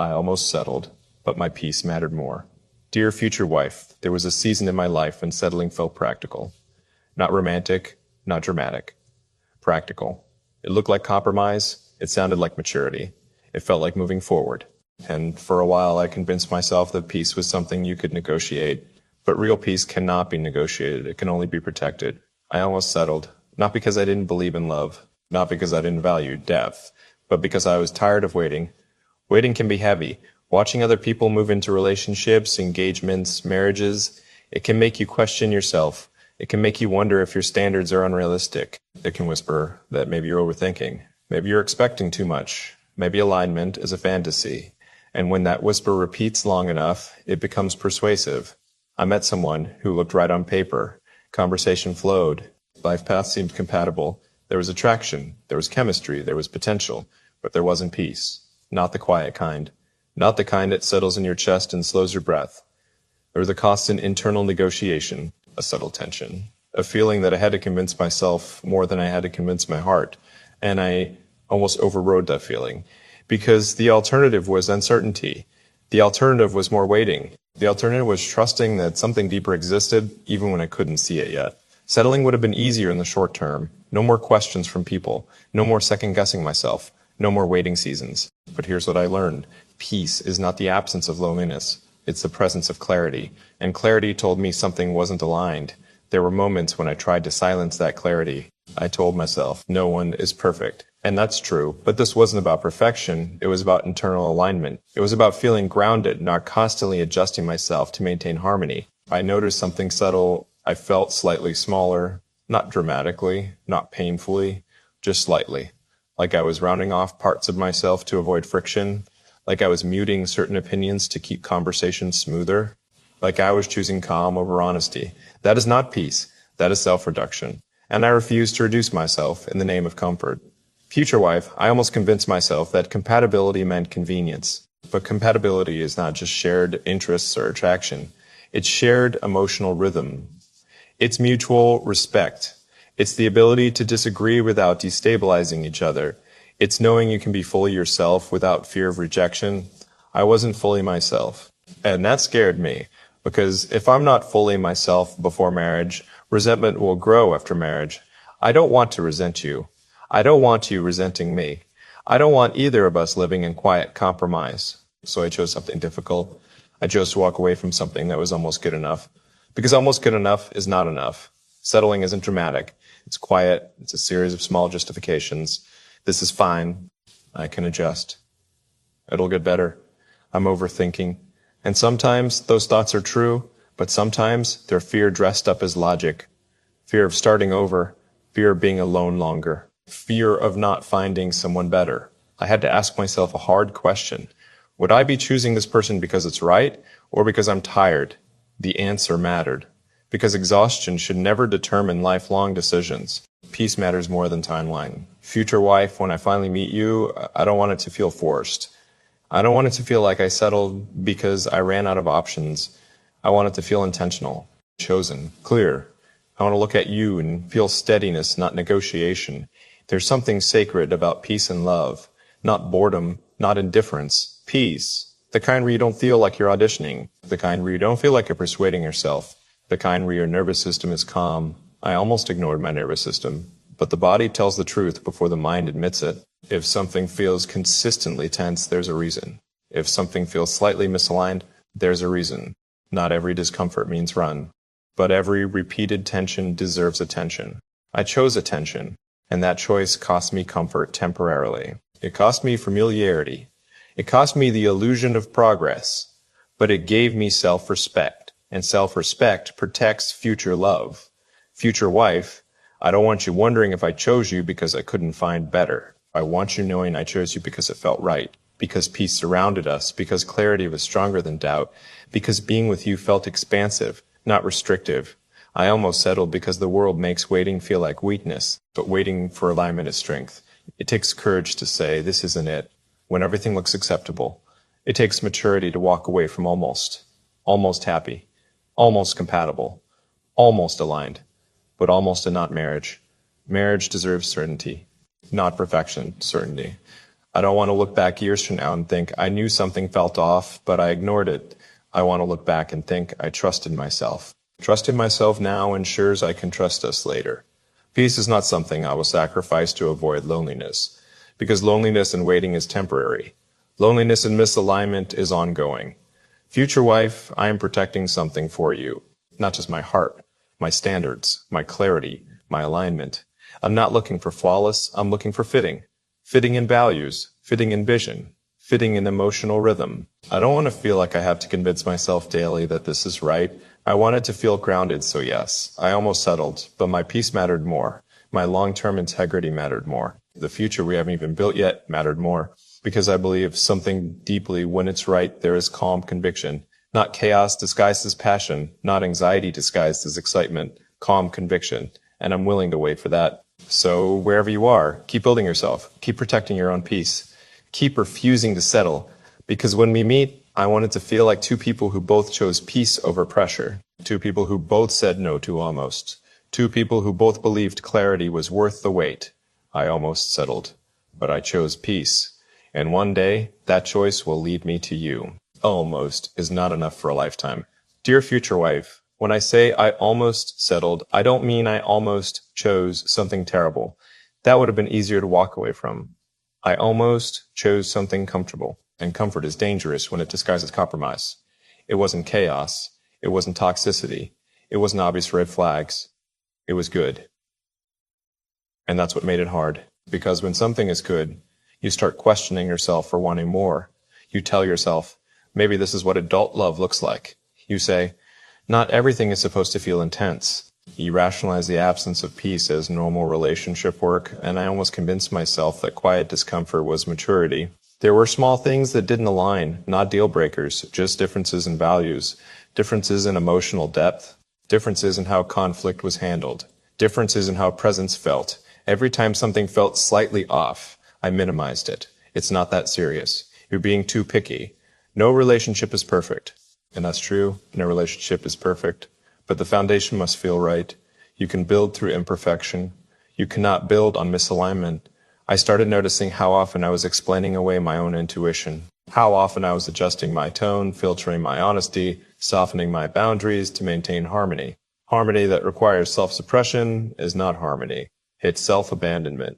I almost settled, but my peace mattered more. Dear future wife, there was a season in my life when settling felt practical. Not romantic, not dramatic. Practical. It looked like compromise. It sounded like maturity. It felt like moving forward. And for a while, I convinced myself that peace was something you could negotiate. But real peace cannot be negotiated. It can only be protected. I almost settled, not because I didn't believe in love, not because I didn't value depth, but because I was tired of waiting. Waiting can be heavy. Watching other people move into relationships, engagements, marriages, it can make you question yourself. It can make you wonder if your standards are unrealistic. It can whisper that maybe you're overthinking. Maybe you're expecting too much. Maybe alignment is a fantasy. And when that whisper repeats long enough, it becomes persuasive. I met someone who looked right on paper. Conversation flowed. Life paths seemed compatible. There was attraction. There was chemistry. There was potential. But there wasn't peace. Not the quiet kind. Not the kind that settles in your chest and slows your breath. There was a constant internal negotiation, a subtle tension, a feeling that I had to convince myself more than I had to convince my heart. And I almost overrode that feeling because the alternative was uncertainty. The alternative was more waiting. The alternative was trusting that something deeper existed even when I couldn't see it yet. Settling would have been easier in the short term. No more questions from people. No more second guessing myself. No more waiting seasons. But here's what I learned. Peace is not the absence of loneliness. It's the presence of clarity. And clarity told me something wasn't aligned. There were moments when I tried to silence that clarity. I told myself, no one is perfect. And that's true. But this wasn't about perfection. It was about internal alignment. It was about feeling grounded, not constantly adjusting myself to maintain harmony. I noticed something subtle. I felt slightly smaller, not dramatically, not painfully, just slightly. Like I was rounding off parts of myself to avoid friction. Like I was muting certain opinions to keep conversations smoother. Like I was choosing calm over honesty. That is not peace. That is self-reduction. And I refused to reduce myself in the name of comfort. Future wife, I almost convinced myself that compatibility meant convenience. But compatibility is not just shared interests or attraction. It's shared emotional rhythm. It's mutual respect. It's the ability to disagree without destabilizing each other. It's knowing you can be fully yourself without fear of rejection. I wasn't fully myself. And that scared me, because if I'm not fully myself before marriage, resentment will grow after marriage. I don't want to resent you. I don't want you resenting me. I don't want either of us living in quiet compromise. So I chose something difficult. I chose to walk away from something that was almost good enough. Because almost good enough is not enough. Settling isn't dramatic. It's quiet. It's a series of small justifications. This is fine. I can adjust. It'll get better. I'm overthinking. And sometimes those thoughts are true, but sometimes they're fear dressed up as logic. Fear of starting over. Fear of being alone longer. Fear of not finding someone better. I had to ask myself a hard question. Would I be choosing this person because it's right or because I'm tired? The answer mattered. Because exhaustion should never determine lifelong decisions. Peace matters more than timeline. Future wife, when I finally meet you, I don't want it to feel forced. I don't want it to feel like I settled because I ran out of options. I want it to feel intentional, chosen, clear. I want to look at you and feel steadiness, not negotiation. There's something sacred about peace and love, not boredom, not indifference. Peace, the kind where you don't feel like you're auditioning, the kind where you don't feel like you're persuading yourself, the kind where your nervous system is calm. I almost ignored my nervous system, but the body tells the truth before the mind admits it. If something feels consistently tense, there's a reason. If something feels slightly misaligned, there's a reason. Not every discomfort means run, but every repeated tension deserves attention. I chose attention, and that choice cost me comfort temporarily. It cost me familiarity. It cost me the illusion of progress, but it gave me self-respect, and self-respect protects future love. Future wife, I don't want you wondering if I chose you because I couldn't find better. I want you knowing I chose you because it felt right, because peace surrounded us, because clarity was stronger than doubt, because being with you felt expansive, not restrictive. I almost settled because the world makes waiting feel like weakness, but waiting for alignment is strength. It takes courage to say, this isn't it, when everything looks acceptable. It takes maturity to walk away from almost happy, almost compatible, almost aligned, but almost and not marriage. Marriage deserves certainty, not perfection, certainty. I don't want to look back years from now and think I knew something felt off, but I ignored it. I want to look back and think I trusted myself. Trusting myself now ensures I can trust us later. Peace is not something I will sacrifice to avoid loneliness, because loneliness and waiting is temporary. Loneliness and misalignment is ongoing. Future wife, I am protecting something for you, not just my heart, my standards, my clarity, my alignment. I'm not looking for flawless, I'm looking for fitting. Fitting in values, fitting in vision, fitting in emotional rhythm. I don't want to feel like I have to convince myself daily that this is right. I wanted to feel grounded, so yes, I almost settled, but my peace mattered more. My long-term integrity mattered more. The future we haven't even built yet mattered more, because I believe something deeply when it's right, there is calm conviction. Not chaos disguised as passion, not anxiety disguised as excitement, calm conviction. And I'm willing to wait for that. So wherever you are, keep building yourself. Keep protecting your own peace. Keep refusing to settle. Because when we meet, I want it to feel like two people who both chose peace over pressure. Two people who both said no to almost. Two people who both believed clarity was worth the wait. I almost settled, but I chose peace. And one day, that choice will lead me to you. Almost is not enough for a lifetime. Dear future wife, when I say I almost settled, I don't mean I almost chose something terrible. That would have been easier to walk away from. I almost chose something comfortable, and comfort is dangerous when it disguises compromise. It wasn't chaos. It wasn't toxicity. It wasn't obvious red flags. It was good. And that's what made it hard. Because when something is good, you start questioning yourself for wanting more. You tell yourself, maybe this is what adult love looks like. You say, not everything is supposed to feel intense. You rationalize the absence of peace as normal relationship work, and I almost convinced myself that quiet discomfort was maturity. There were small things that didn't align, not deal breakers, just differences in values, differences in emotional depth, differences in how conflict was handled, differences in how presence felt. Every time something felt slightly off, I minimized it. It's not that serious. You're being too picky. No relationship is perfect. And that's true. No relationship is perfect. But the foundation must feel right. You can build through imperfection. You cannot build on misalignment. I started noticing how often I was explaining away my own intuition. How often I was adjusting my tone, filtering my honesty, softening my boundaries to maintain harmony. Harmony that requires self-suppression is not harmony. It's self-abandonment.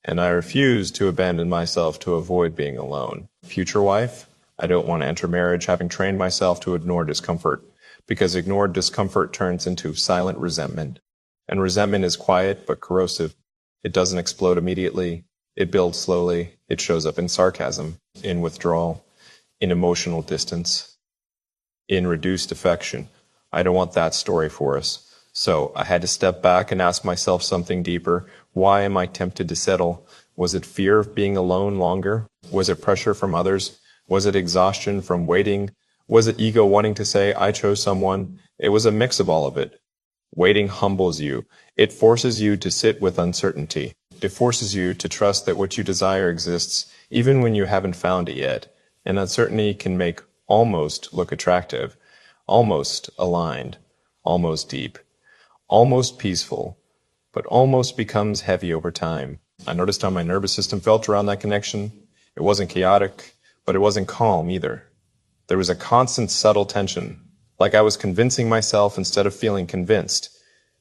And I refuse to abandon myself to avoid being alone. Future wife, I don't want to enter marriage having trained myself to ignore discomfort, because ignored discomfort turns into silent resentment. And resentment is quiet but corrosive. It doesn't explode immediately. It builds slowly. It shows up in sarcasm, in withdrawal, in emotional distance, in reduced affection. I don't want that story for us. So I had to step back and ask myself something deeper. Why am I tempted to settle? Was it fear of being alone longer? Was it pressure from others? Was it exhaustion from waiting? Was it ego wanting to say, I chose someone? It was a mix of all of it. Waiting humbles you. It forces you to sit with uncertainty. It forces you to trust that what you desire exists, even when you haven't found it yet. And uncertainty can make almost look attractive, almost aligned, almost deep, almost peaceful, but almost becomes heavy over time. I noticed how my nervous system felt around that connection. It wasn't chaotic, but it wasn't calm either. There was a constant subtle tension, like I was convincing myself instead of feeling convinced.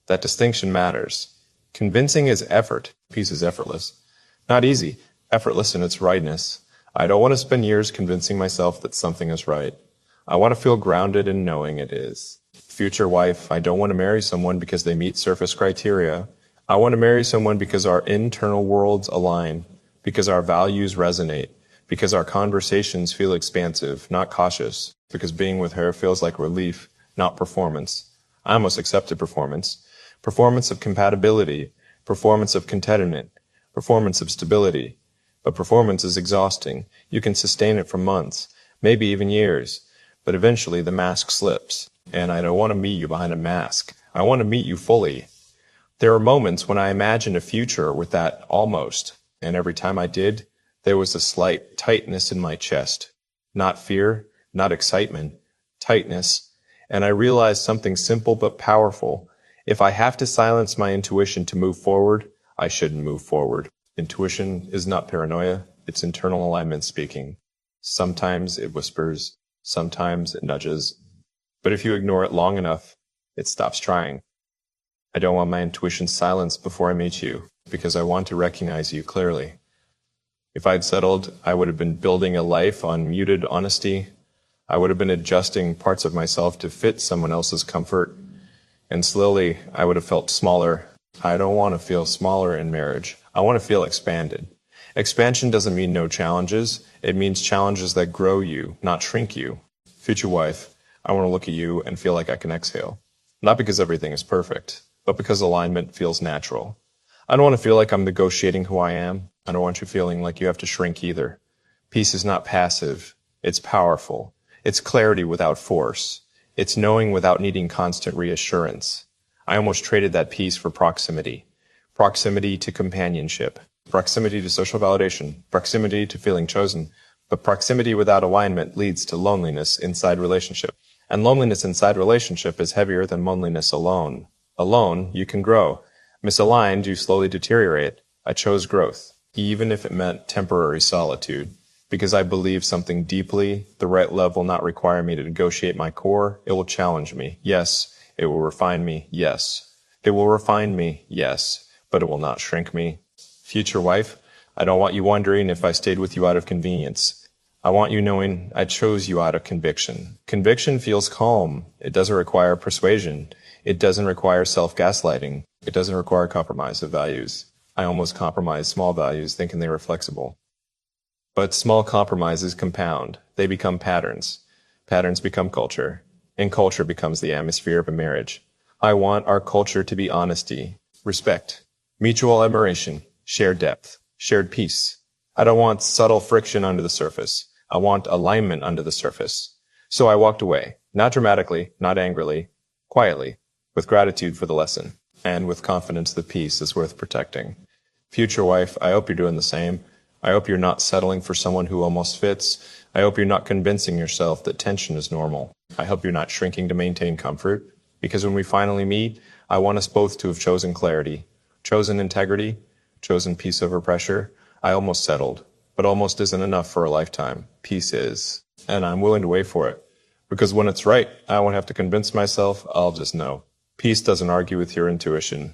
That distinction matters. Convincing is effort. Peace is effortless. Not easy, effortless in its rightness. I don't want to spend years convincing myself that something is right. I want to feel grounded in knowing it is. Future wife, I don't want to marry someone because they meet surface criteria. I want to marry someone because our internal worlds align, because our values resonate, because our conversations feel expansive, not cautious, because being with her feels like relief, not performance. I almost accepted performance. Performance of compatibility, performance of contentment, performance of stability. But performance is exhausting. You can sustain it for months, maybe even years, but eventually the mask slips. And I don't want to meet you behind a mask. I want to meet you fully. There are moments when I imagine a future with that almost, and every time I did, there was a slight tightness in my chest. Not fear, not excitement, tightness. And I realized something simple but powerful. If I have to silence my intuition to move forward, I shouldn't move forward. Intuition is not paranoia. It's internal alignment speaking. Sometimes it whispers, sometimes it nudges. But if you ignore it long enough, it stops trying. I don't want my intuition silenced before I meet you, because I want to recognize you clearly. If I'd settled, I would have been building a life on muted honesty. I would have been adjusting parts of myself to fit someone else's comfort. And slowly, I would have felt smaller. I don't want to feel smaller in marriage. I want to feel expanded. Expansion doesn't mean no challenges. It means challenges that grow you, not shrink you. Future wife, I want to look at you and feel like I can exhale. Not because everything is perfect, but because alignment feels natural. I don't want to feel like I'm negotiating who I am. I don't want you feeling like you have to shrink either. Peace is not passive. It's powerful. It's clarity without force. It's knowing without needing constant reassurance. I almost traded that peace for proximity. Proximity to companionship. Proximity to social validation. Proximity to feeling chosen. But proximity without alignment leads to loneliness inside relationship. And loneliness inside relationship is heavier than loneliness alone. Alone, you can grow. Misaligned, you slowly deteriorate. I chose growth, even if it meant temporary solitude. Because I believe something deeply, the right love will not require me to negotiate my core. It will challenge me. Yes. It will refine me. Yes. It will refine me. Yes. But it will not shrink me. Future wife, I don't want you wondering if I stayed with you out of convenience. I want you knowing I chose you out of conviction. Conviction feels calm. It doesn't require persuasion. It doesn't require self-gaslighting. It doesn't require compromise of values. I almost compromised small values thinking they were flexible. But small compromises compound. They become patterns. Patterns become culture. And culture becomes the atmosphere of a marriage. I want our culture to be honesty, respect, mutual admiration, shared depth, shared peace. I don't want subtle friction under the surface. I want alignment under the surface. So I walked away, not dramatically, not angrily, quietly, with gratitude for the lesson, and with confidence the peace is worth protecting. Future wife, I hope you're doing the same. I hope you're not settling for someone who almost fits. I hope you're not convincing yourself that tension is normal. I hope you're not shrinking to maintain comfort, because when we finally meet, I want us both to have chosen clarity, chosen integrity, chosen peace over pressure. I almost settled, but almost isn't enough for a lifetime. Peace is, and I'm willing to wait for it, because when it's right, I won't have to convince myself, I'll just know. Peace doesn't argue with your intuition.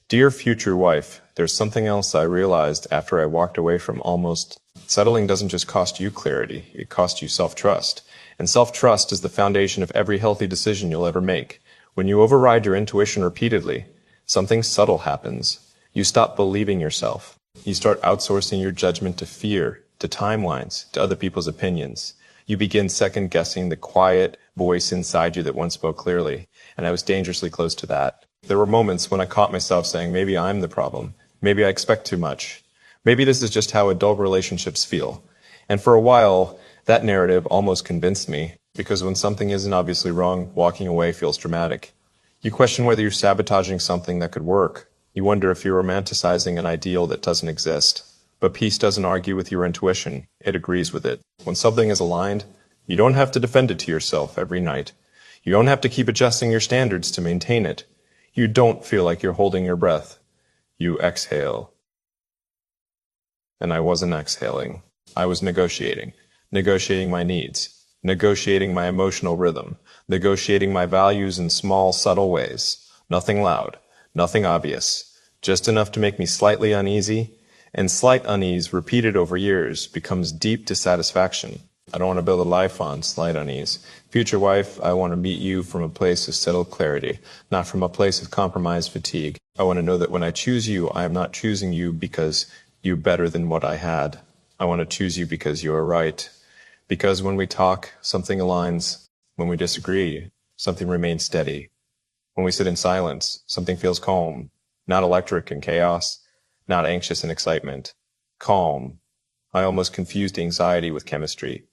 Dear future wife, there's something else I realized after I walked away from almost. Settling doesn't just cost you clarity, it costs you self-trust. And self-trust is the foundation of every healthy decision you'll ever make. When you override your intuition repeatedly, something subtle happens. You stop believing yourself. You start outsourcing your judgment to fear, to timelines, to other people's opinions. You begin second-guessing the quiet voice inside you that once spoke clearly. And I was dangerously close to that. There were moments when I caught myself saying, maybe I'm the problem. Maybe I expect too much. Maybe this is just how adult relationships feel. And for a while, that narrative almost convinced me, because when something isn't obviously wrong, walking away feels dramatic. You question whether you're sabotaging something that could work. You wonder if you're romanticizing an ideal that doesn't exist. But peace doesn't argue with your intuition. It agrees with it. When something is aligned, you don't have to defend it to yourself every night. You don't have to keep adjusting your standards to maintain it. You don't feel like you're holding your breath. You exhale. And I wasn't exhaling. I was negotiating my needs, negotiating my emotional rhythm, negotiating my values in small, subtle ways. Nothing loud, nothing obvious, just enough to make me slightly uneasy, and slight unease repeated over years becomes deep dissatisfaction. I don't want to build a life on slight unease. Future wife, I want to meet you from a place of settled clarity, not from a place of compromised fatigue. I want to know that when I choose you, I am not choosing you because you're better than what I had. I want to choose you because you are right. Because when we talk, something aligns. When we disagree, something remains steady. When we sit in silence, something feels calm, not electric and chaos, not anxious and excitement. Calm. I almost confused anxiety with chemistry.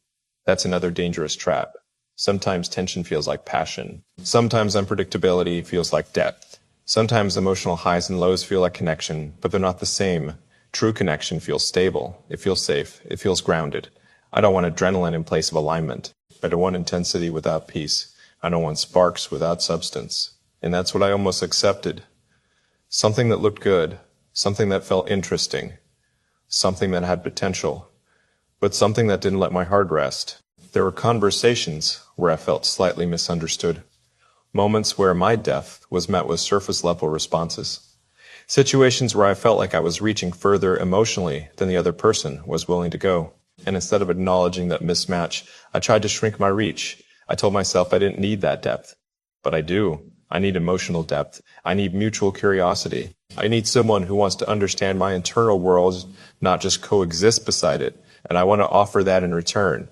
That's another dangerous trap. Sometimes tension feels like passion. Sometimes unpredictability feels like depth. Sometimes emotional highs and lows feel like connection, but they're not the same. True connection feels stable. It feels safe. It feels grounded. I don't want adrenaline in place of alignment. I don't want intensity without peace. I don't want sparks without substance. And that's what I almost accepted. Something that looked good. Something that felt interesting. Something that had potential. but something that didn't let my heart rest. There were conversations where I felt slightly misunderstood. Moments where my depth was met with surface-level responses. Situations where I felt like I was reaching further emotionally than the other person was willing to go. And instead of acknowledging that mismatch, I tried to shrink my reach. I told myself I didn't need that depth. But I do. I need emotional depth. I need mutual curiosity. I need someone who wants to understand my internal world, not just coexist beside it. And I want to offer that in return.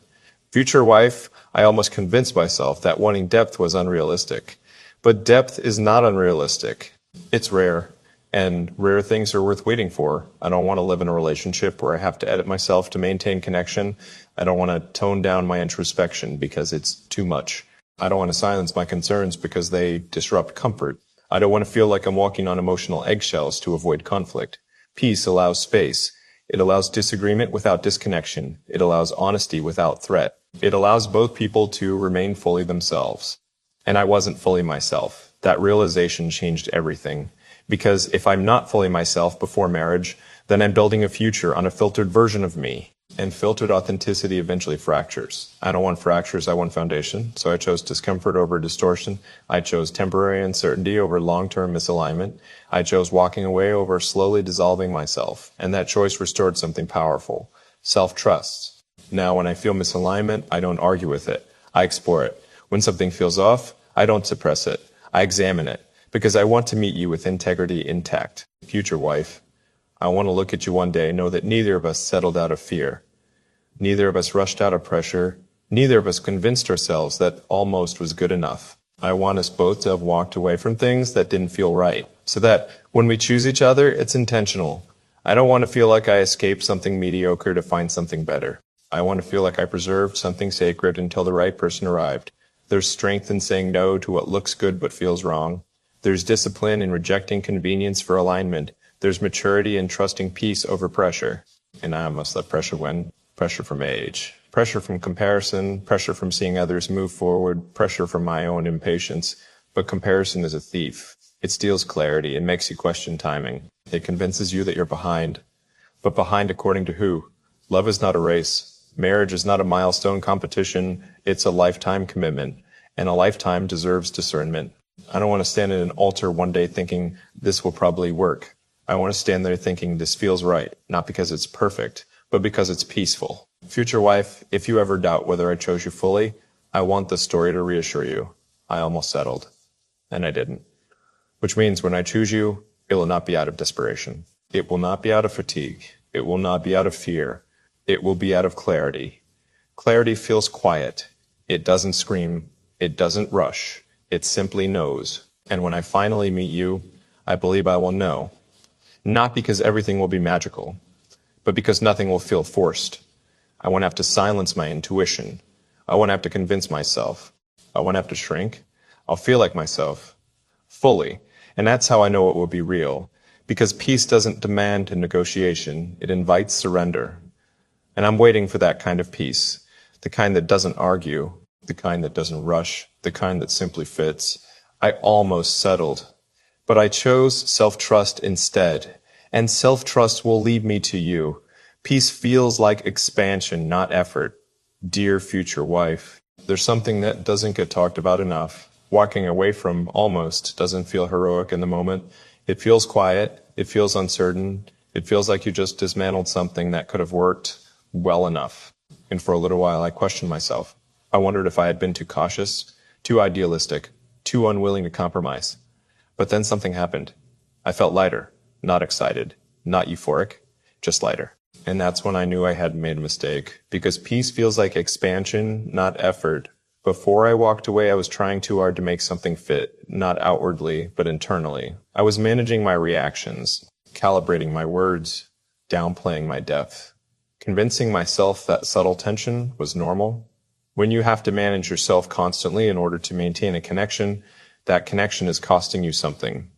Future wife, I almost convinced myself that wanting depth was unrealistic. But depth is not unrealistic. It's rare. And rare things are worth waiting for. I don't want to live in a relationship where I have to edit myself to maintain connection. I don't want to tone down my introspection because it's too much. I don't want to silence my concerns because they disrupt comfort. I don't want to feel like I'm walking on emotional eggshells to avoid conflict. Peace allows space. It allows disagreement without disconnection. It allows honesty without threat. It allows both people to remain fully themselves. And I wasn't fully myself. That realization changed everything. Because if I'm not fully myself before marriage, then I'm building a future on a filtered version of me. And filtered authenticity eventually fractures. I don't want fractures, I want foundation. So I chose discomfort over distortion. I chose temporary uncertainty over long-term misalignment. I chose walking away over slowly dissolving myself. And that choice restored something powerful. Self-trust. Now when I feel misalignment, I don't argue with it. I explore it. When something feels off, I don't suppress it. I examine it. Because I want to meet you with integrity intact. Future wife, I want to look at you one day and know that neither of us settled out of fear. Neither of us rushed out of pressure. Neither of us convinced ourselves that almost was good enough. I want us both to have walked away from things that didn't feel right. So that when we choose each other, it's intentional. I don't want to feel like I escaped something mediocre to find something better. I want to feel like I preserved something sacred until the right person arrived. There's strength in saying no to what looks good but feels wrong. There's discipline in rejecting convenience for alignment. There's maturity in trusting peace over pressure. And I must let pressure win. Pressure from age. Pressure from comparison. Pressure from seeing others move forward. Pressure from my own impatience. But comparison is a thief. It steals clarity. It makes you question timing. It convinces you that you're behind. But behind according to who? Love is not a race. Marriage is not a milestone competition. It's a lifetime commitment. And a lifetime deserves discernment. I don't want to stand at an altar one day thinking this will probably work. I want to stand there thinking this feels right, not because it's perfect, but because it's peaceful. Future wife, if you ever doubt whether I chose you fully, I want the story to reassure you. I almost settled, and I didn't. Which means when I choose you, it will not be out of desperation. It will not be out of fatigue. It will not be out of fear. It will be out of clarity. Clarity feels quiet. It doesn't scream. It doesn't rush. It simply knows. And when I finally meet you, I believe I will know. Not because everything will be magical, but because nothing will feel forced. I won't have to silence my intuition. I won't have to convince myself. I won't have to shrink. I'll feel like myself, fully. And that's how I know it will be real. Because peace doesn't demand a negotiation. It invites surrender. And I'm waiting for that kind of peace. The kind that doesn't argue. The kind that doesn't rush, the kind that simply fits. I almost settled, but I chose self-trust instead, and self-trust will lead me to you. Peace feels like expansion, not effort. Dear future wife, there's something that doesn't get talked about enough. Walking away from almost doesn't feel heroic in the moment. It feels quiet. It feels uncertain. It feels like you just dismantled something that could have worked well enough. And for a little while, I questioned myself. I wondered if I had been too cautious, too idealistic, too unwilling to compromise. But then something happened. I felt lighter, not excited, not euphoric, just lighter. And that's when I knew I had made a mistake, because peace feels like expansion, not effort. Before I walked away, I was trying too hard to make something fit, not outwardly, but internally. I was managing my reactions, calibrating my words, downplaying my depth, convincing myself that subtle tension was normal. When you have to manage yourself constantly in order to maintain a connection, that connection is costing you something.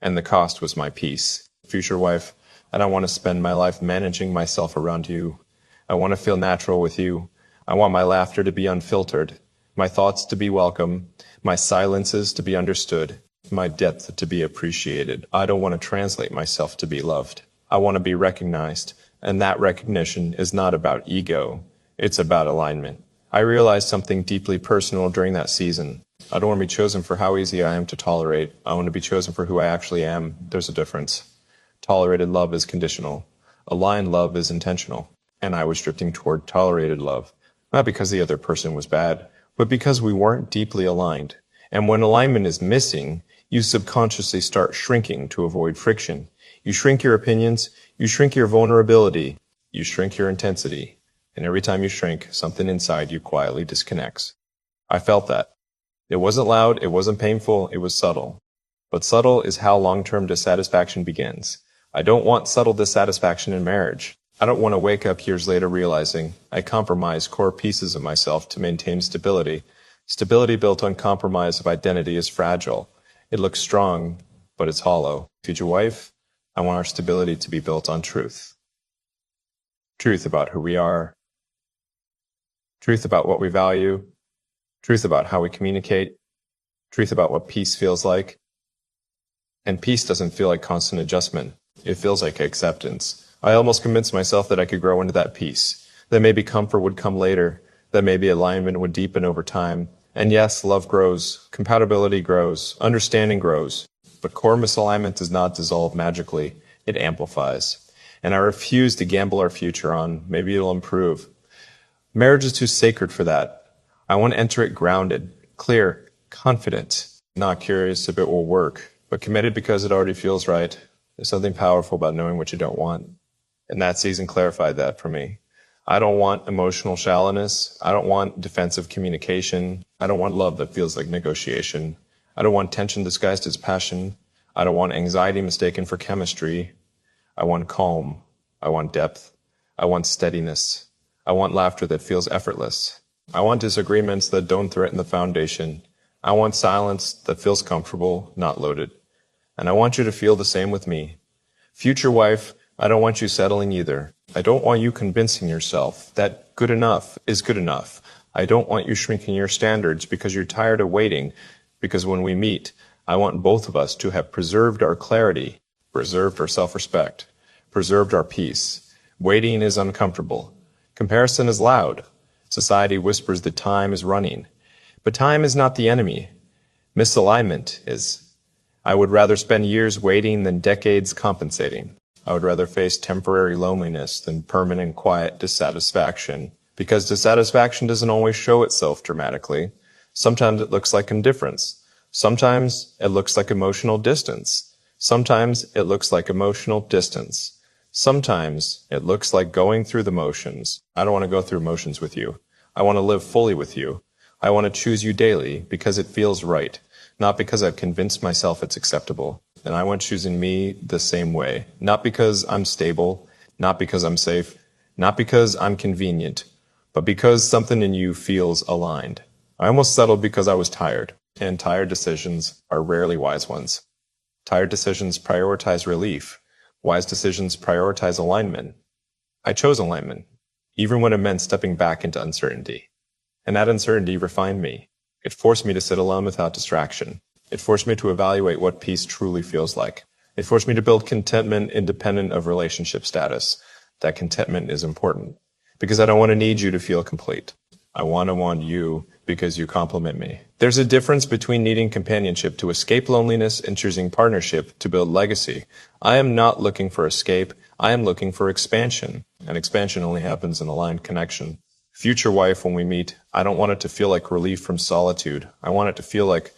And the cost was my peace. Future wife, I don't want to spend my life managing myself around you. I want to feel natural with you. I want my laughter to be unfiltered, my thoughts to be welcome, my silences to be understood, my depth to be appreciated. I don't want to translate myself to be loved. I want to be recognized, And that recognition is not about ego. It's about alignment. I realized something deeply personal during that season. I don't want to be chosen for how easy I am to tolerate. I want to be chosen for who I actually am. There's a difference. Tolerated love is conditional. Aligned love is intentional. And I was drifting toward tolerated love. Not because the other person was bad, but because we weren't deeply aligned. And when alignment is missing, you subconsciously start shrinking to avoid friction. You shrink your opinions, you shrink your vulnerability, you shrink your intensity. And every time you shrink, something inside you quietly disconnects. I felt that. It wasn't loud, it wasn't painful, it was subtle. But subtle is how long-term dissatisfaction begins. I don't want subtle dissatisfaction in marriage. I don't want to wake up years later realizing I compromised core pieces of myself to maintain stability. Stability built on compromise of identity is fragile. It looks strong, but it's hollow. Future wife, I want our stability to be built on truth. Truth about who we are. Truth about what we value. Truth about how we communicate. Truth about what peace feels like. And peace doesn't feel like constant adjustment. It feels like acceptance. I almost convinced myself that I could grow into that peace, that maybe comfort would come later, that maybe alignment would deepen over time. And yes, love grows, compatibility grows, understanding grows, but core misalignment does not dissolve magically. It amplifies. And I refuse to gamble our future on maybe it'll improve. Marriage is too sacred for that. I want to enter it grounded, clear, confident, not curious if it will work, but committed because it already feels right. There's something powerful about knowing what you don't want. And that season clarified that for me. I don't want emotional shallowness. I don't want defensive communication. I don't want love that feels like negotiation. I don't want tension disguised as passion. I don't want anxiety mistaken for chemistry. I want calm. I want depth. I want steadiness. I want laughter that feels effortless. I want disagreements that don't threaten the foundation. I want silence that feels comfortable, not loaded. And I want you to feel the same with me. Future wife, I don't want you settling either. I don't want you convincing yourself that good enough is good enough. I don't want you shrinking your standards because you're tired of waiting. Because when we meet, I want both of us to have preserved our clarity, preserved our self-respect, preserved our peace. Waiting is uncomfortable. Comparison is loud. Society whispers that time is running. But time is not the enemy. Misalignment is. I would rather spend years waiting than decades compensating. I would rather face temporary loneliness than permanent quiet dissatisfaction. Because dissatisfaction doesn't always show itself dramatically. Sometimes it looks like indifference. Sometimes it looks like emotional distance. Sometimes it looks like emotional distance. Sometimes it looks like going through the motions. I don't want to go through motions with you. I want to live fully with you. I want to choose you daily because it feels right, not because I've convinced myself it's acceptable. And I want choosing me the same way, not because I'm stable, not because I'm safe, not because I'm convenient, but because something in you feels aligned. I almost settled because I was tired, and tired decisions are rarely wise ones. Tired decisions prioritize relief. Wise decisions prioritize alignment. I chose alignment, even when it meant stepping back into uncertainty. And that uncertainty refined me. It forced me to sit alone without distraction. It forced me to evaluate what peace truly feels like. It forced me to build contentment independent of relationship status. That contentment is important because I don't want to need you to feel complete. I want you because you complement me. There's a difference between needing companionship to escape loneliness and choosing partnership to build legacy. I am not looking for escape. I am looking for expansion. And expansion only happens in aligned connection. Future wife, when we meet, I don't want it to feel like relief from solitude. I want it to feel like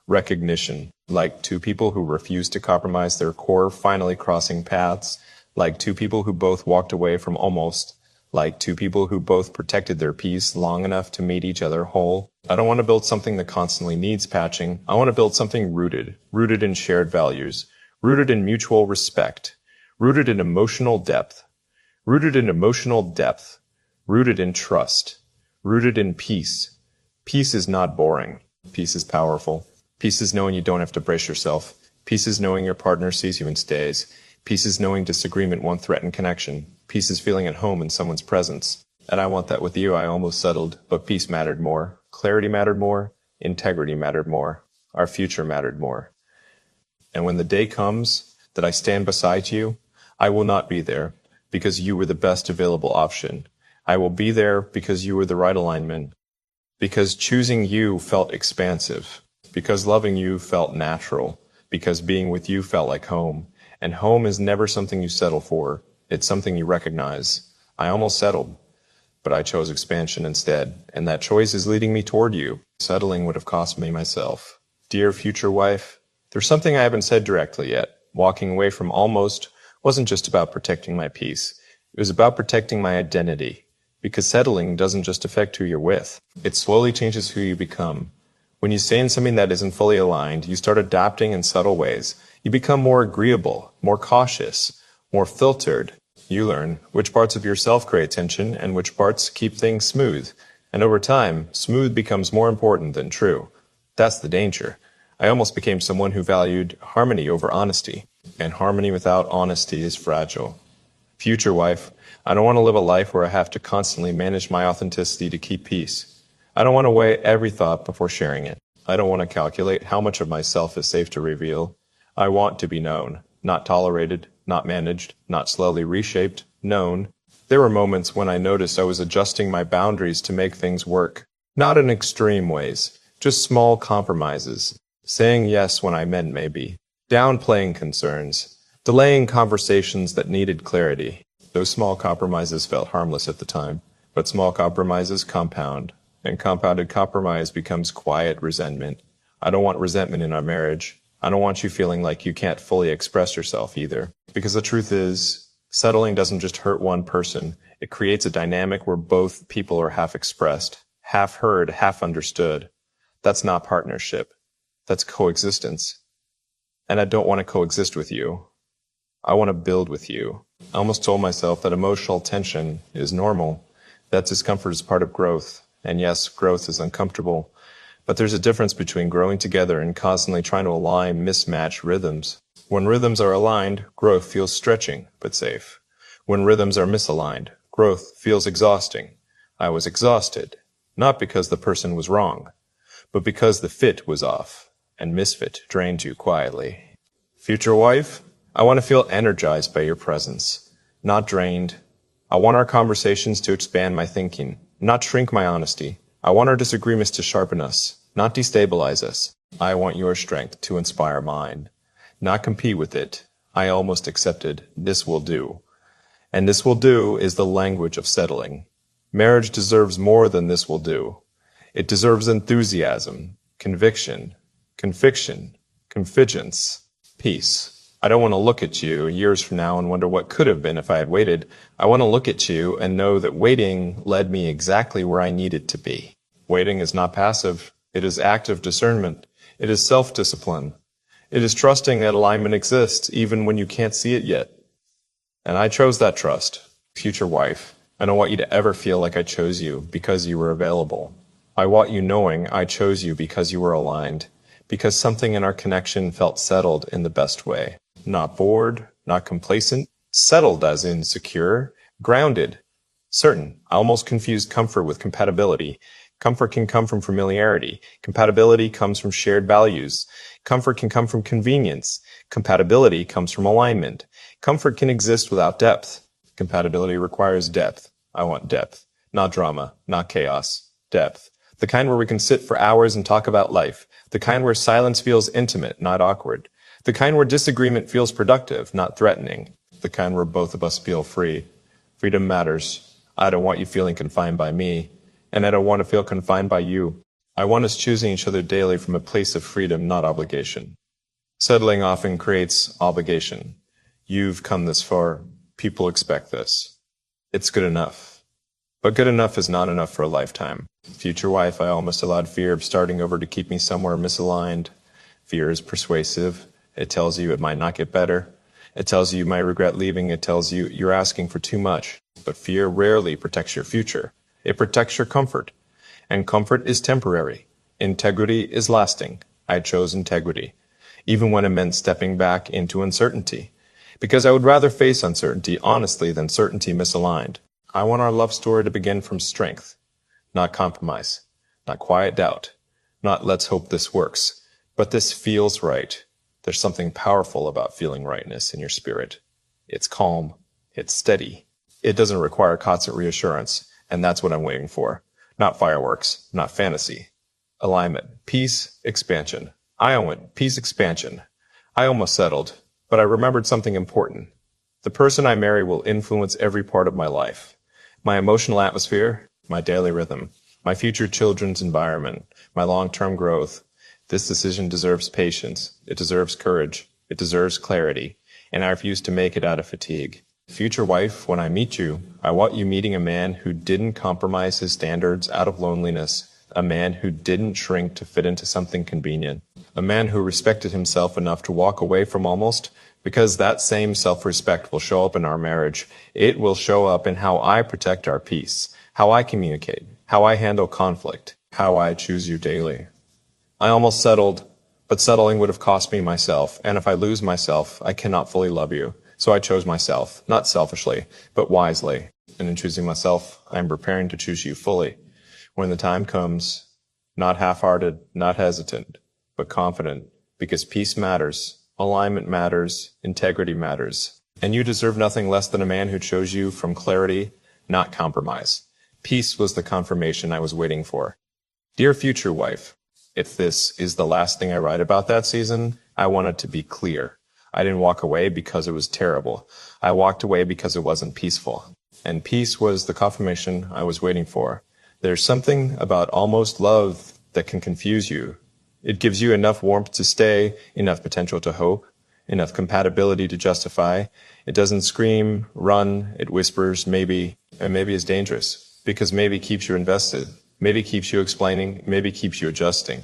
recognition, like two people who refuse to compromise their core finally crossing paths, like two people who both walked away from almost, like two people who both protected their peace long enough to meet each other whole. I don't want to build something that constantly needs patching. I want to build something rooted in shared values, rooted in mutual respect, rooted in emotional depth, rooted in emotional depth, rooted in trust, rooted in peace. Peace is not boring. Peace is powerful. Peace is knowing you don't have to brace yourself. Peace is knowing your partner sees you and stays. Peace is knowing disagreement won't threaten connection. Peace is feeling at home in someone's presence. And I want that with you. I almost settled, but peace mattered more. Clarity mattered more. Integrity mattered more. Our future mattered more. And when the day comes that I stand beside you, I will not be there. because you were the best available option. I will be there because you were the right alignment, because choosing you felt expansive, because loving you felt natural, because being with you felt like home. And home is never something you settle for. It's something you recognize. I almost settled, but I chose expansion instead, and that choice is leading me toward you. Settling would have cost me myself. Dear future wife, there's something I haven't said directly yet. Walking away from almost wasn't just about protecting my peace. It was about protecting my identity. Because settling doesn't just affect who you're with. It slowly changes who you become. When you stay in something that isn't fully aligned, you start adapting in subtle ways. You become more agreeable, more cautious, more filtered. You learn which parts of yourself create tension and which parts keep things smooth. And over time, smooth becomes more important than true. That's the danger. I almost became someone who valued harmony over honesty. And harmony without honesty is fragile. Future wife, I don't want to live a life where I have to constantly manage my authenticity to keep peace. I don't want to weigh every thought before sharing it. I don't want to calculate how much of myself is safe to reveal. I want to be known, not tolerated, not managed, not slowly reshaped, known. There were moments when I noticed I was adjusting my boundaries to make things work. Not in extreme ways, just small compromises. Saying yes when I meant maybe. Downplaying concerns. Delaying conversations that needed clarity. Those small compromises felt harmless at the time, but small compromises compound, and compounded compromise becomes quiet resentment. I don't want resentment in our marriage. I don't want you feeling like you can't fully express yourself either. Because the truth is, settling doesn't just hurt one person. It creates a dynamic where both people are half expressed, half heard, half understood. That's not partnership. That's coexistence. And I don't want to coexist with you. I want to build with you. I almost told myself that emotional tension is normal, that discomfort is part of growth. And yes, growth is uncomfortable. But there's a difference between growing together and constantly trying to align mismatched rhythms. When rhythms are aligned, growth feels stretching, but safe. When rhythms are misaligned, growth feels exhausting. I was exhausted, not because the person was wrong, but because the fit was off, and misfit drained you quietly. Future wife, I want to feel energized by your presence, not drained. I want our conversations to expand my thinking, not shrink my honesty. I want our disagreements to sharpen us, not destabilize us. I want your strength to inspire mine, not compete with it. I almost accepted this will do. And this will do is the language of settling. Marriage deserves more than this will do. It deserves enthusiasm, conviction, confidence, peace. I don't want to look at you years from now and wonder what could have been if I had waited. I want to look at you and know that waiting led me exactly where I needed to be. Waiting is not passive. It is active discernment. It is self-discipline. It is trusting that alignment exists even when you can't see it yet. And I chose that trust. Future wife, I don't want you to ever feel like I chose you because you were available. I want you knowing I chose you because you were aligned, because something in our connection felt settled in the best way. Not bored, not complacent, settled as in secure, grounded, certain. I almost confused comfort with compatibility. Comfort can come from familiarity. Compatibility comes from shared values. Comfort can come from convenience. Compatibility comes from alignment. Comfort can exist without depth. Compatibility requires depth. I want depth. Not drama, not chaos. Depth. The kind where we can sit for hours and talk about life. The kind where silence feels intimate, not awkward. The kind where disagreement feels productive, not threatening. The kind where both of us feel free. Freedom matters. I don't want you feeling confined by me, and I don't want to feel confined by you. I want us choosing each other daily from a place of freedom, not obligation. Settling often creates obligation. You've come this far. People expect this. It's good enough. But good enough is not enough for a lifetime. Future wife, I almost allowed fear of starting over to keep me somewhere misaligned. Fear is persuasive. It tells you it might not get better. It tells you you might regret leaving. It tells you you're asking for too much. But fear rarely protects your future. It protects your comfort. And comfort is temporary. Integrity is lasting. I chose integrity, even when it meant stepping back into uncertainty. Because I would rather face uncertainty honestly than certainty misaligned. I want our love story to begin from strength, not compromise, not quiet doubt, not let's hope this works, but this feels right. There's something powerful about feeling rightness in your spirit. It's calm, It's steady. It doesn't require constant reassurance, and that's what I'm waiting for. Not fireworks, not fantasy. Alignment, peace, expansion. I want peace, expansion. I almost settled, but I remembered something important. The person I marry will influence every part of my life. My emotional atmosphere, my daily rhythm, my future children's environment, my long-term growth. This decision deserves patience. It deserves courage. It deserves clarity. And I refuse to make it out of fatigue. Future wife, when I meet you, I want you meeting a man who didn't compromise his standards out of loneliness, a man who didn't shrink to fit into something convenient, a man who respected himself enough to walk away from almost, because that same self-respect will show up in our marriage. It will show up in how I protect our peace, how I communicate, how I handle conflict, how I choose you daily. I almost settled, but settling would have cost me myself, and if I lose myself, I cannot fully love you. So I chose myself, not selfishly, but wisely. And in choosing myself, I am preparing to choose you fully. When the time comes, not half-hearted, not hesitant, but confident, because peace matters, alignment matters, integrity matters. And you deserve nothing less than a man who chose you from clarity, not compromise. Peace was the confirmation I was waiting for. Dear future wife, if this is the last thing I write about that season, I want it to be clear. I didn't walk away because it was terrible. I walked away because it wasn't peaceful. And peace was the confirmation I was waiting for. There's something about almost love that can confuse you. It gives you enough warmth to stay, enough potential to hope, enough compatibility to justify. It doesn't scream, run, it whispers maybe, and maybe is dangerous. Because maybe keeps you invested. Maybe keeps you explaining, maybe keeps you adjusting.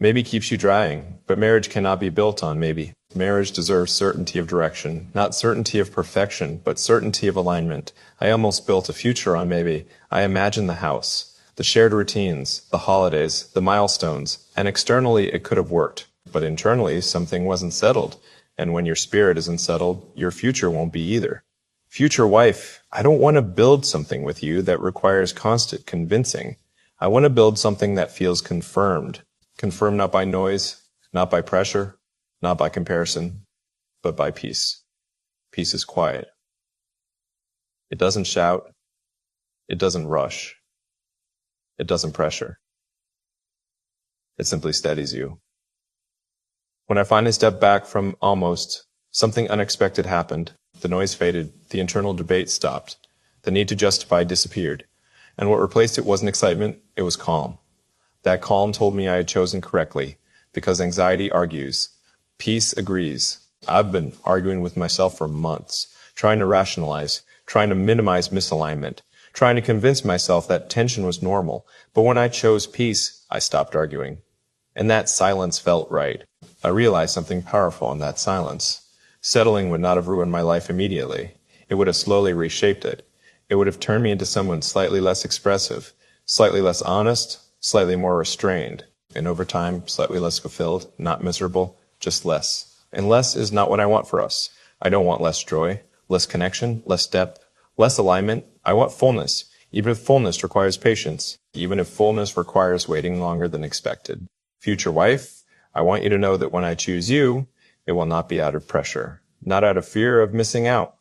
Maybe keeps you trying, but marriage cannot be built on maybe. Marriage deserves certainty of direction, not certainty of perfection, but certainty of alignment. I almost built a future on maybe. I imagined the house, the shared routines, the holidays, the milestones, and externally it could have worked, but internally something wasn't settled. And when your spirit isn't settled, your future won't be either. Future wife, I don't want to build something with you that requires constant convincing. I want to build something that feels confirmed. Confirmed not by noise, not by pressure, not by comparison, but by peace. Peace is quiet. It doesn't shout. It doesn't rush. It doesn't pressure. It simply steadies you. When I finally stepped back from almost, something unexpected happened. The noise faded. The internal debate stopped. The need to justify disappeared. And what replaced it wasn't excitement, it was calm. That calm told me I had chosen correctly, because anxiety argues. Peace agrees. I've been arguing with myself for months, trying to rationalize, trying to minimize misalignment, trying to convince myself that tension was normal. But when I chose peace, I stopped arguing. And that silence felt right. I realized something powerful in that silence. Settling would not have ruined my life immediately. It would have slowly reshaped it. It would have turned me into someone slightly less expressive, slightly less honest, slightly more restrained, and over time, slightly less fulfilled, not miserable, just less. And less is not what I want for us. I don't want less joy, less connection, less depth, less alignment. I want fullness, even if fullness requires patience, even if fullness requires waiting longer than expected. Future wife, I want you to know that when I choose you, it will not be out of pressure, not out of fear of missing out,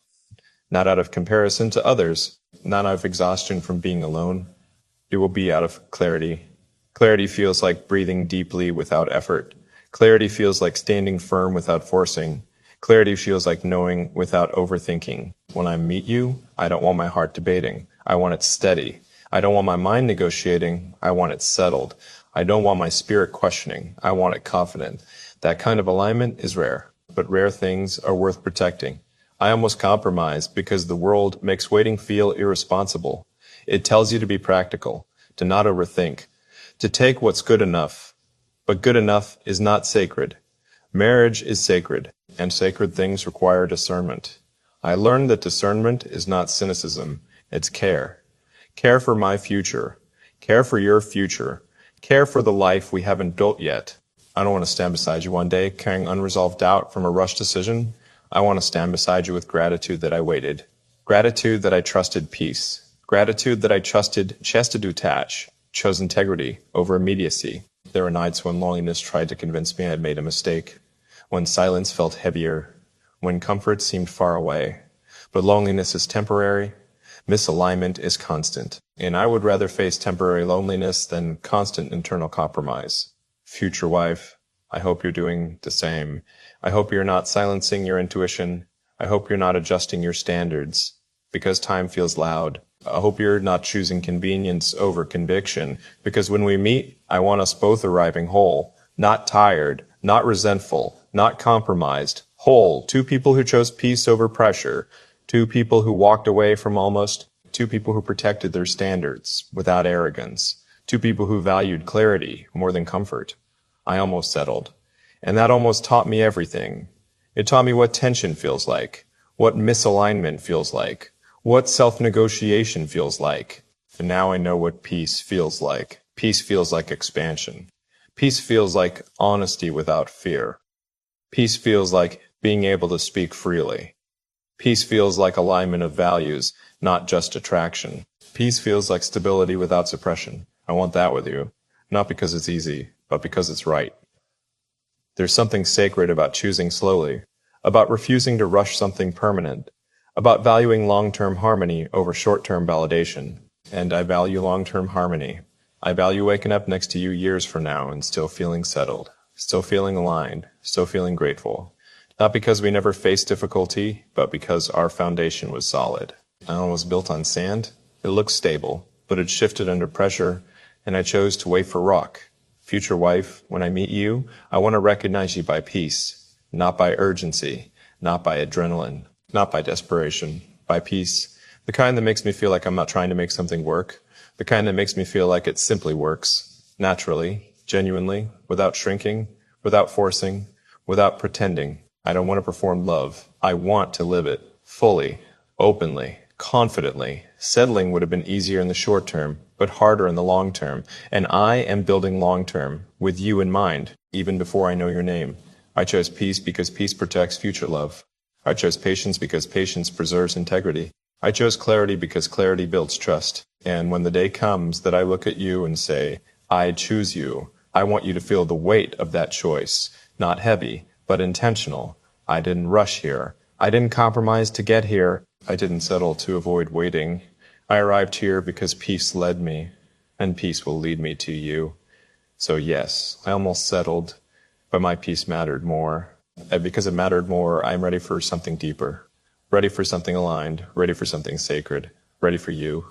not out of comparison to others, not out of exhaustion from being alone. It will be out of clarity. Clarity feels like breathing deeply without effort. Clarity feels like standing firm without forcing. Clarity feels like knowing without overthinking. When I meet you, I don't want my heart debating. I want it steady. I don't want my mind negotiating. I want it settled. I don't want my spirit questioning. I want it confident. That kind of alignment is rare, but rare things are worth protecting. I almost compromised because the world makes waiting feel irresponsible. It tells you to be practical, to not overthink, to take what's good enough. But good enough is not sacred. Marriage is sacred, and sacred things require discernment. I learned that discernment is not cynicism, it's care. Care for my future. Care for your future. Care for the life we haven't built yet. I don't want to stand beside you one day carrying unresolved doubt from a rushed decision. I want to stand beside you with gratitude that I waited. Gratitude that I trusted peace. Gratitude that I trusted chest to detach, chose integrity over immediacy. There were nights when loneliness tried to convince me I had made a mistake, when silence felt heavier, when comfort seemed far away. But loneliness is temporary. Misalignment is constant. And I would rather face temporary loneliness than constant internal compromise. Future wife, I hope you're doing the same. I hope you're not silencing your intuition. I hope you're not adjusting your standards because time feels loud. I hope you're not choosing convenience over conviction, because when we meet, I want us both arriving whole, not tired, not resentful, not compromised, whole. Two people who chose peace over pressure. Two people who walked away from almost. Two people who protected their standards without arrogance. Two people who valued clarity more than comfort. I almost settled. And that almost taught me everything. It taught me what tension feels like, what misalignment feels like, what self-negotiation feels like. And now I know what peace feels like. Peace feels like expansion. Peace feels like honesty without fear. Peace feels like being able to speak freely. Peace feels like alignment of values, not just attraction. Peace feels like stability without suppression. I want that with you, not because it's easy, but because it's right. There's something sacred about choosing slowly, about refusing to rush something permanent, about valuing long-term harmony over short-term validation. And I value long-term harmony. I value waking up next to you years from now and still feeling settled, still feeling aligned, still feeling grateful. Not because we never faced difficulty, but because our foundation was solid. Island was built on sand. It looked stable, but it shifted under pressure, and I chose to wait for rock. Future wife, when I meet you, I want to recognize you by peace, not by urgency, not by adrenaline, not by desperation, by peace. The kind that makes me feel like I'm not trying to make something work. The kind that makes me feel like it simply works, naturally, genuinely, without shrinking, without forcing, without pretending. I don't want to perform love. I want to live it, fully, openly, confidently. Settling would have been easier in the short term, but harder in the long term. And I am building long term, with you in mind, even before I know your name. I chose peace because peace protects future love. I chose patience because patience preserves integrity. I chose clarity because clarity builds trust. And when the day comes that I look at you and say, I choose you, I want you to feel the weight of that choice, not heavy, but intentional. I didn't rush here. I didn't compromise to get here. I didn't settle to avoid waiting. I arrived here because peace led me, and peace will lead me to you. So yes, I almost settled, but my peace mattered more. And because it mattered more, I'm ready for something deeper, ready for something aligned, ready for something sacred, ready for you.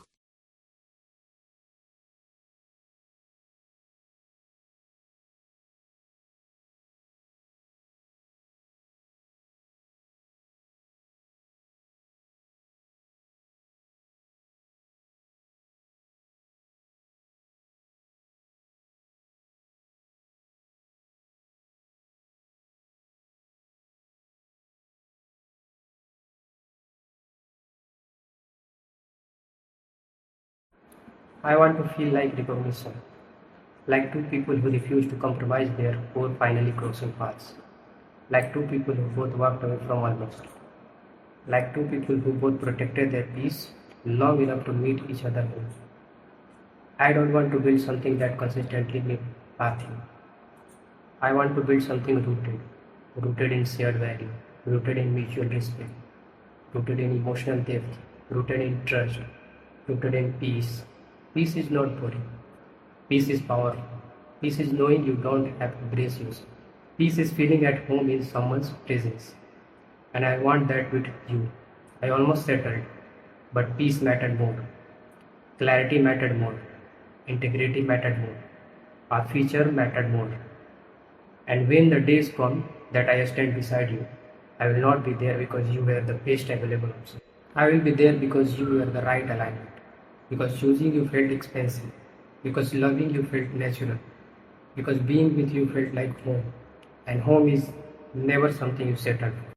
I want to feel like recognition, like two people who refuse to compromise their core finally crossing paths, like two people who both walked away from almost, like two people who both protected their peace long enough to meet each other again. I don't want to build something that consistently makes pathing. I want to build something rooted, rooted in shared value, rooted in mutual respect, rooted in emotional depth, rooted in trust, rooted in peace. Peace is not boring. Peace is powerful. Peace is knowing you don't have to brace yourself. Peace is feeling at home in someone's presence. And I want that with you. I almost settled, but peace mattered more. Clarity mattered more. Integrity mattered more. Our future mattered more. And when the days come that I stand beside you, I will not be there because you were the best available option. I will be there because you were the right alignment. Because choosing you felt expensive. Because loving you felt natural. Because being with you felt like home. And home is never something you settle for.